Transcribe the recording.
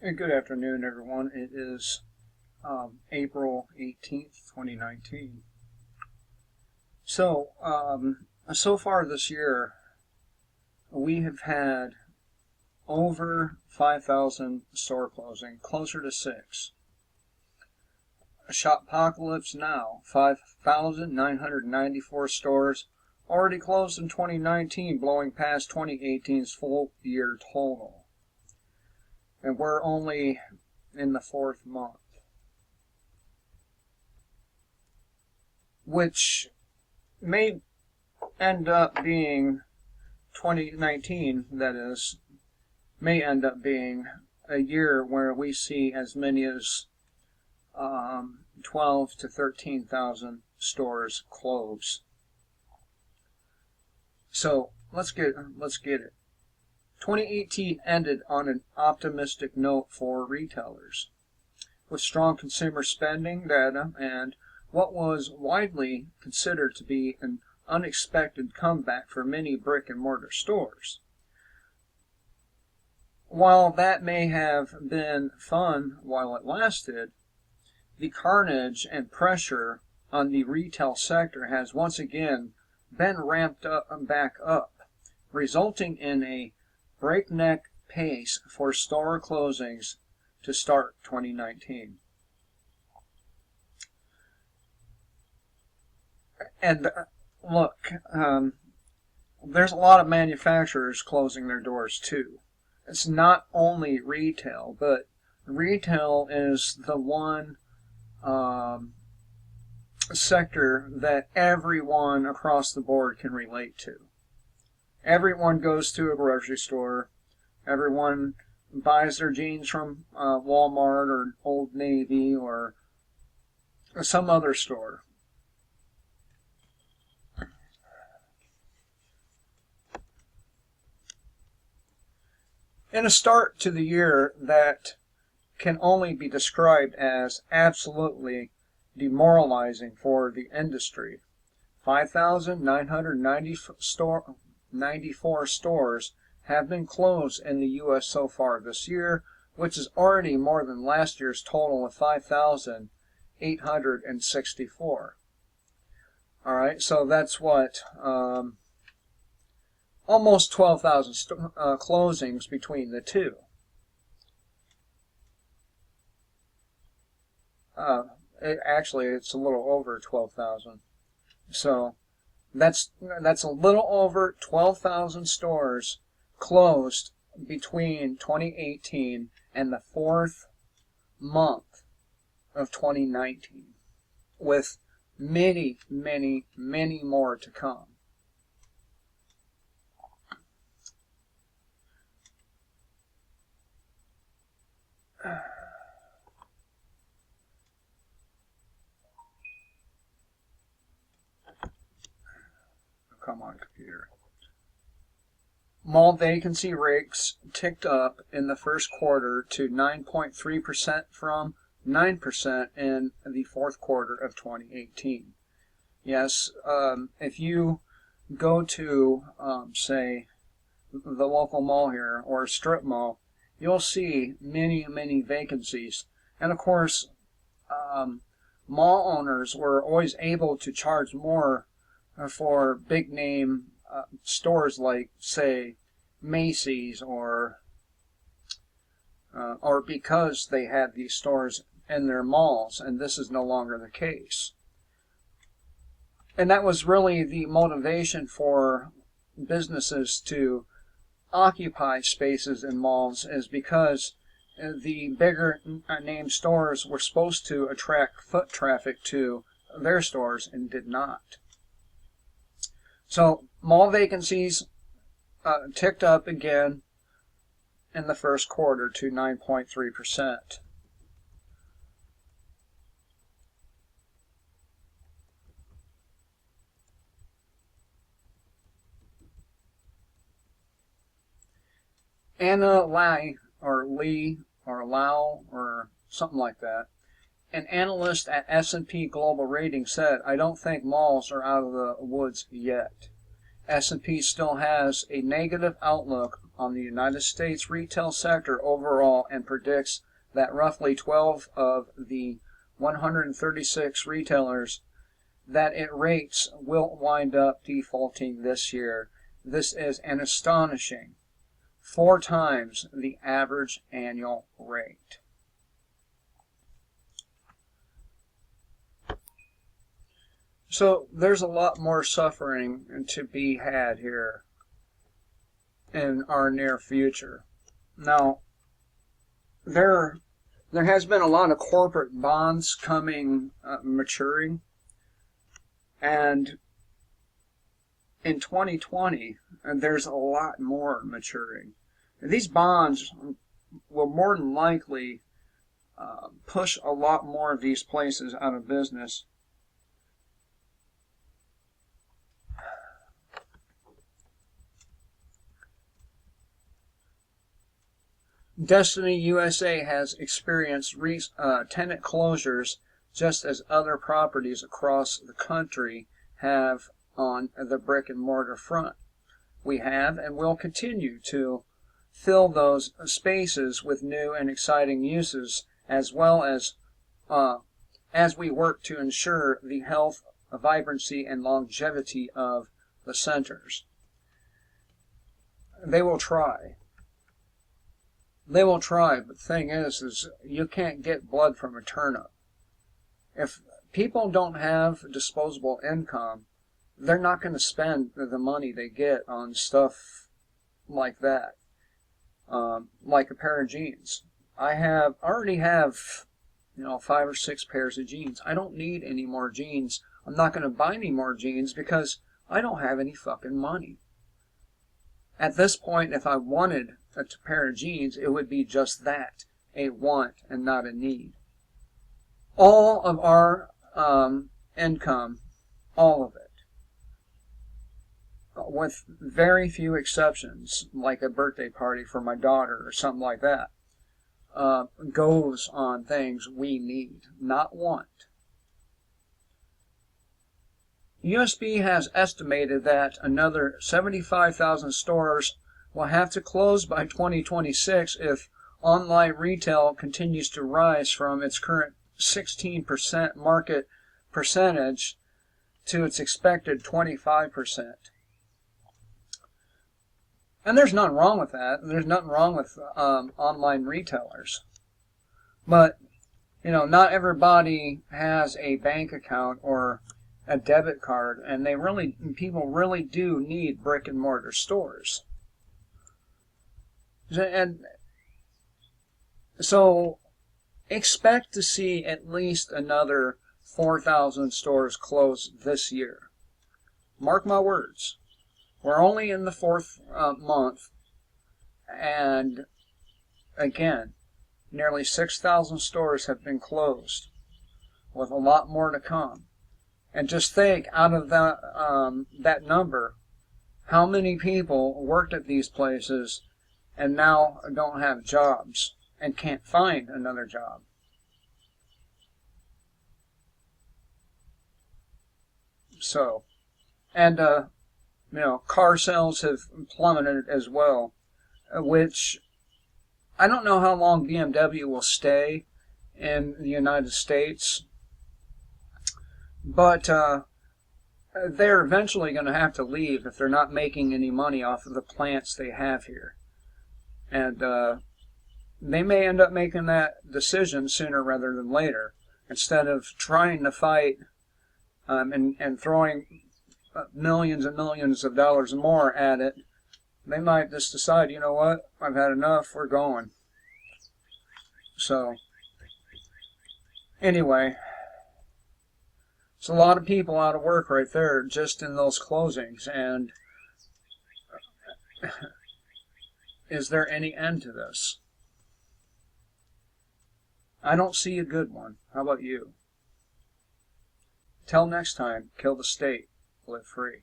Hey, good afternoon, everyone. It is April 18th, 2019. So far this year, we have had over 5,000 store closing, closer to 6. Shoppocalypse Now, 5,994 stores already closed in 2019, blowing past 2018's full year total. And we're only in the fourth month, which may end up being 2019, that is, may end up being a year where we see as many as 12 to 13,000 stores close. So let's get it. 2018 ended on an optimistic note for retailers, with strong consumer spending data and what was widely considered to be an unexpected comeback for many brick-and-mortar stores. While that may have been fun while it lasted, the carnage and pressure on the retail sector has once again been ramped back up, resulting in a breakneck pace for store closings to start 2019. And look, there's a lot of manufacturers closing their doors too. It's not only retail, but retail is the one sector that everyone across the board can relate to. Everyone goes to a grocery store. Everyone buys their jeans from Walmart or Old Navy or some other store. In a start to the year that can only be described as absolutely demoralizing for the industry, 5,994 stores have been closed in the U.S. so far this year, which is already more than last year's total of 5,864. All right, so that's what, almost 12,000 closings between the two. It's a little over 12,000. So that's a little over 12,000 stores closed between 2018 and the fourth month of 2019, with many, many, many more to come. Come on, computer. Mall vacancy rates ticked up in the first quarter to 9.3% from 9% in the fourth quarter of 2018. Yes, if you go to, say, the local mall here or a strip mall, you'll see many, many vacancies. And of course, mall owners were always able to charge more for big name stores like, say, Macy's, or because they had these stores in their malls, and this is no longer the case. And that was really the motivation for businesses to occupy spaces in malls, is because the bigger name stores were supposed to attract foot traffic to their stores and did not. So mall vacancies ticked up again in the first quarter to 9.3%. Anna Lai, or Lee, or Lau, or something like that, an analyst at S&P Global Ratings, said, "I don't think malls are out of the woods yet. S&P still has a negative outlook on the United States retail sector overall and predicts that roughly 12 of the 136 retailers that it rates will wind up defaulting this year. This is an astonishing 4 times the average annual rate. So there's a lot more suffering to be had here in our near future. Now, there has been a lot of corporate bonds coming maturing, and in 2020 there's a lot more maturing. These bonds will more than likely push a lot more of these places out of business. Destiny USA has experienced tenant closures just as other properties across the country have on the brick and mortar front. We have and will continue to fill those spaces with new and exciting uses, as well as we work to ensure the health, vibrancy, and longevity of the centers. They will try. They will try, but the thing is you can't get blood from a turnip. If people don't have disposable income, they're not going to spend the money they get on stuff like that. Like a pair of jeans. I already have 5 or 6 pairs of jeans. I don't need any more jeans. I'm not going to buy any more jeans because I don't have any fucking money. At this point, if I wanted a pair of jeans, it would be just that, a want and not a need. All of our income, all of it, with very few exceptions, like a birthday party for my daughter or something like that, goes on things we need, not want. USB has estimated that another 75,000 stores will have to close by 2026 if online retail continues to rise from its current 16% market percentage to its expected 25%. And there's nothing wrong with that. There's nothing wrong with online retailers. But, not everybody has a bank account or a debit card, and people really do need brick and mortar stores. And so expect to see at least another 4,000 stores close this year. Mark my words. We're only in the 4th month, and again, nearly 6,000 stores have been closed, with a lot more to come. And just think, out of that number, how many people worked at these places and now don't have jobs and can't find another job. So, and car sales have plummeted as well, which I don't know how long BMW will stay in the United States, but they're eventually going to have to leave if they're not making any money off of the plants they have here. And they may end up making that decision sooner rather than later. Instead of trying to fight and throwing millions and millions of dollars more at it, they might just decide, you know what, I've had enough, we're going. So, anyway, it's a lot of people out of work right there just in those closings, and is there any end to this? I don't see a good one. How about you? Till next time, kill the state, live free.